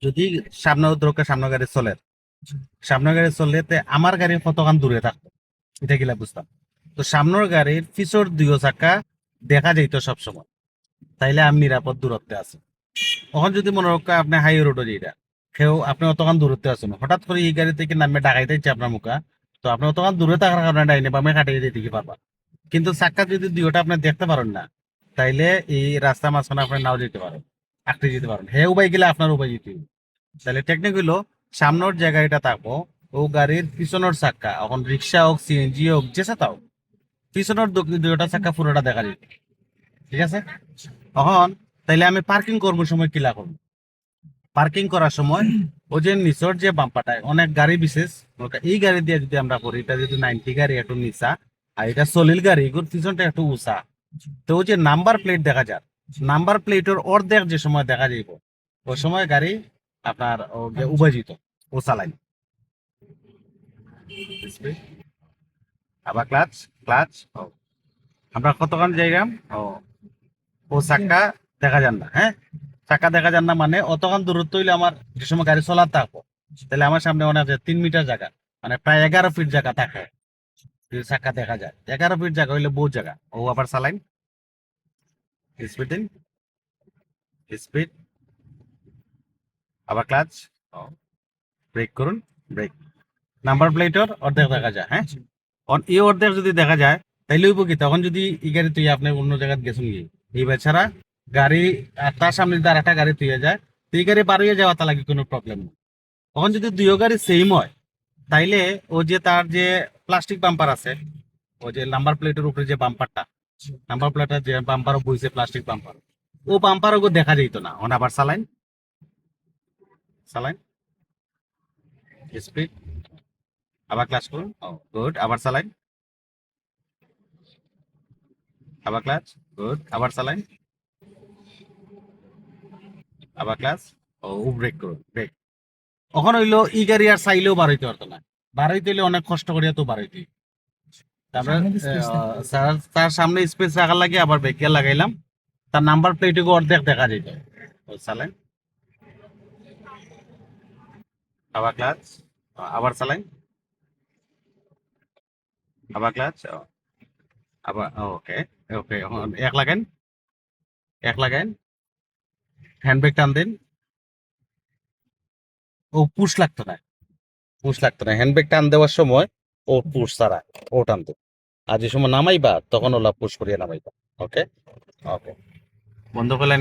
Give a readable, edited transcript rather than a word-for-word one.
যদি সামনে দরকার সামনে গাড়ি চলে, সামনে গাড়ি চললে আমার গাড়ি কতক্ষণ দূরে থাকতো, এটা কিলা বুঝতাম। তো সামনের গাড়ির পিছর দুই চাকা দেখা যাইতো সবসময়, তাইলে আমি নিরাপদ দূরত্বে আছি। তখন যদি মনে রক্ষা আপনি হাই রোডে যেটা কেউ আপনি অতক্ষণ দূরত্বে আছেন, হঠাৎ করে এই গাড়ি থেকে নামে ডাকাইতে ইচ্ছে আপনার মুখা, তো আপনি অতক্ষণ দূরে থাকার কারণে ডাইনে বামে কাটিয়ে দিতে কি পারবা। কিন্তু চাক্কা যদি দুইটা আপনি দেখতে পারেন না, তাইলে এই রাস্তা মাঝখানে আপনি নাও যেতে পারেন, আঁকড়ে যেতে পারেন, হে উপায় গেলে আপনার উপায় যেতে হবে। তাহলে টেকনিক হইলো সামনের যে গাড়িটা থাকবো ও গাড়ির পিছনের চাক্কা, এখন রিক্সা হোক সিএনজি হোক যে সাথে পিছনের দুইটা চাক্কা পুরোটা দেখা যেত। ঠিক আছে, এখন তাইলে আমি পার্কিং করবো সময় কিলা করবো। পার্কিং করার সময় ও যে নিচর যে বাম্পাটায় অনেক গাড়ি বিশেষ, এই গাড়ি দিয়ে যদি আমরা করি, এটা যদি 90 গাড়ি একটু নিচা আর এটা সলিল গাড়ি এগুলোর পিছনটা একটু উঁচা, তো ওই যে নাম্বার প্লেট দেখা যায়, নাম্বার প্লেটের অর্ধেক যে সময় দেখা যাইব ওই সময় গাড়ি আপনার উবাজিত ও চালাই। আবার ক্লাচ ক্লাচ আমরা কতক্ষণ যাইলাম ও ও চাক্কা দেখা যান না, হ্যাঁ চাক্কা দেখা যান না মানে অতক্ষণ দূরত্ব হইলে আমার যে সময় গাড়ি চলার থাকবো, তাহলে আমার সামনে অনেক 3 মিটার জায়গা, মানে প্রায় 11 ফিট জায়গা থাকে, যদি চাক্কা দেখা যায় 11 ফিট জায়গা হইলে বহু জায়গা। ও আবার চালাইন স্পিড দিন, স্পিড, আবার ক্লাচ, ব্রেক করুন, ব্রেক। নাম্বার প্লেটের অর্ধেক দেখা যায়, হ্যাঁ এই অর্ধেক যদি দেখা যায় তাইলে হইব কি, তখন যদি এই গাড়ি তুই আপনি অন্য জায়গায় গেছেন গিয়ে এই বেচারা গাড়ি তার সামনে যদি আর একটা গাড়ি তুই যায়, তো এই গাড়ি পার হয়ে যাওয়া তা লাগে কোনো প্রবলেম নেই। তখন যদি দুইও গাড়ি সেম হয়, তাইলে ও যে তার যে প্লাস্টিক বাম্পার আছে, ও যে নাম্বার প্লেটের উপরে যে বাম্পারটা, নাম্বার প্লেটের যে বাম্পারও বইছে প্লাস্টিক বাম্পার, ও বাম্পার ওকে দেখা যেত না। ওন আবার চালাইন, চালাইন স্পিড, আবার ক্লাস করুন, গুড, আবার চালাইন, আবার ক্লাচ, গুড, আবার চালাইন, আবার ক্লাস, ব্রেক করুন, ব্রেক। এখন হইলো ই গাড়ি আর চাইলেও বার হইতে পারতো না, বার হইতে হইলে অনেক কষ্ট করিয়া তো বার হইতে। তারপরে তার সামনে স্পেস রাখার লাগে আবার ব্রেক লাগাইলাম, তার নাম্বার প্লেটে অর্ধেক দেখা যেত। চালাইন, আবার ক্লাচ, আবার চালাইন, আবার ক্লাচ, আবার ওকে, ওকে এক লাগাইন, এক লাগাইন, হ্যান্ড ব্রেক টান দিন। ও পুশ লাগতো না, পুশ লাগতো না, হ্যান্ড ব্রেক টান দেওয়ার সময় ও পুশ ছাড়া ও টানতো, আর যে সময় নামাইবা তখন ওলা পুশ করিয়া নামাইবা। ওকে, ওকে বন্ধ করলেন।